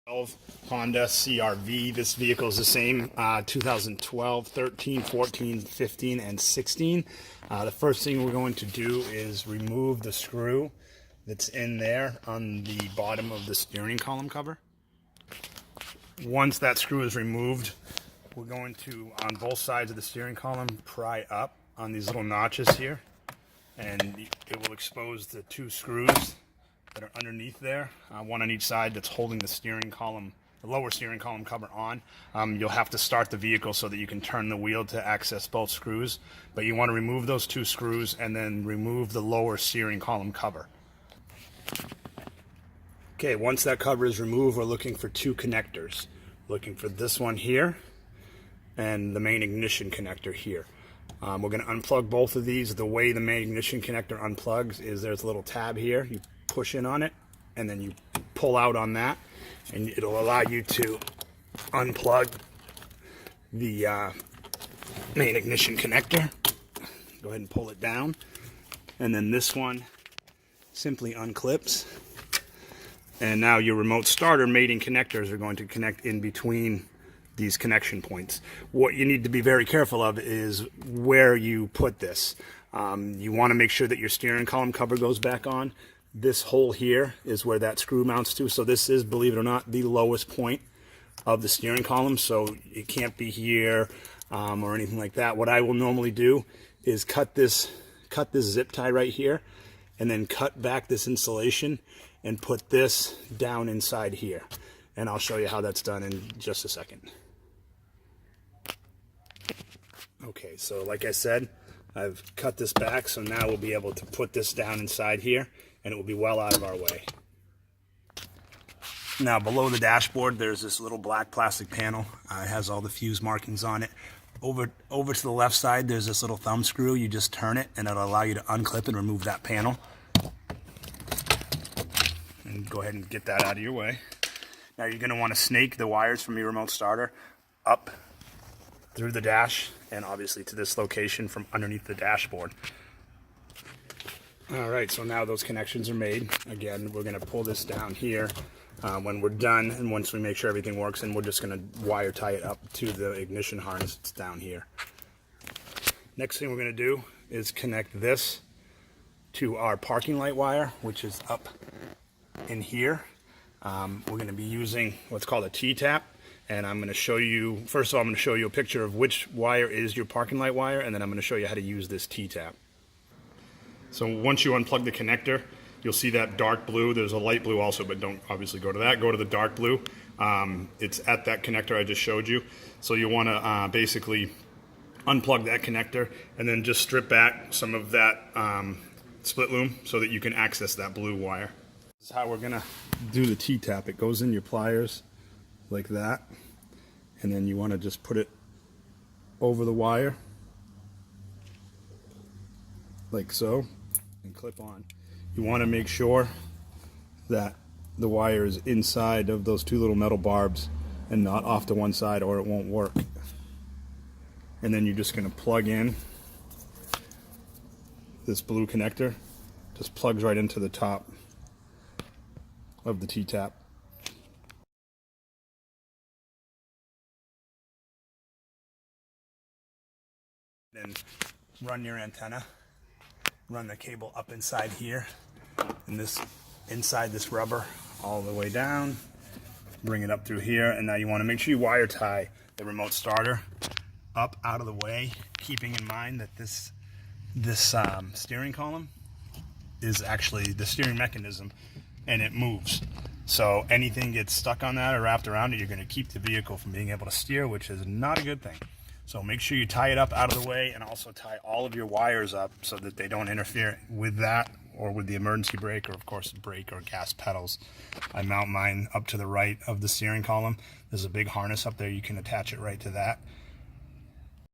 Honda CR-V. This vehicle is the same 2012, 13, 14, 15, and 16. The first thing we're going to do is remove the screw that's in there on the bottom of the steering column cover. Once that screw is removed, we're going to, on both sides of the steering column, pry up on these little notches here, and it will expose the two screws that are underneath there, one on each side, that's holding the steering column, the lower steering column cover on. You'll have to start the vehicle so that you can turn the wheel to access both screws, but you want to remove those two screws and then remove the lower steering column cover. Okay, once that cover is removed, we're looking for two connectors. Looking for this one here and the main ignition connector here. We're going to unplug both of these. The way the main ignition connector unplugs is there's a little tab here. You push in on it and then you pull out on that, and it'll allow you to unplug the main ignition connector. Go ahead and pull it down, and then this one simply unclips, and now your remote starter mating connectors are going to connect in between these connection points. What you need to be very careful of is where you put this. You want to make sure that your steering column cover goes back on. This hole here is where that screw mounts to. So this is, believe it or not, the lowest point of the steering column. So it can't be here or anything like that. What I will normally do is cut this zip tie right here, and then cut back this insulation and put this down inside here. And I'll show you how that's done in just a second. Okay, so like I said, I've cut this back, so now we'll be able to put this down inside here, and it will be well out of our way. Now, below the dashboard, there's this little black plastic panel. It has all the fuse markings on it. Over to the left side, there's this little thumb screw. You just turn it, and it'll allow you to unclip and remove that panel. And go ahead and get that out of your way. Now, you're going to want to snake the wires from your remote starter up through the dash, and obviously to this location from underneath the dashboard. All right, so now those connections are made. Again, we're going to pull this down here when we're done, and once we make sure everything works, and we're just going to wire tie it up to the ignition harness that's down here. Next thing we're going to do is connect this to our parking light wire, which is up in here. We're going to be using what's called a T-tap, and I'm going to show you, first of all, I'm going to show you a picture of which wire is your parking light wire, and then I'm going to show you how to use this T-tap. So once you unplug the connector, you'll see that dark blue. There's a light blue also, but don't obviously go to that. Go to the dark blue. It's at that connector I just showed you. So you want to basically unplug that connector and then just strip back some of that split loom so that you can access that blue wire. This is how we're going to do the T-tap. It goes in your pliers like that, and then you want to just put it over the wire like so, and clip on. You want to make sure that the wire is inside of those two little metal barbs and not off to one side, or it won't work. And then you're just going to plug in this blue connector. Just plugs right into the top of the T-tap. Then run your antenna. Run the cable up inside here, and this inside this rubber all the way down. Bring it up through here, and now you want to make sure you wire tie the remote starter up out of the way, keeping in mind that this steering column is actually the steering mechanism, and it moves. So anything gets stuck on that or wrapped around it, you're going to keep the vehicle from being able to steer, which is not a good thing. So make sure you tie it up out of the way, and also tie all of your wires up so that they don't interfere with that or with the emergency brake, or of course brake or gas pedals. I mount mine up to the right of the steering column. There's a big harness up there. You can attach it right to that.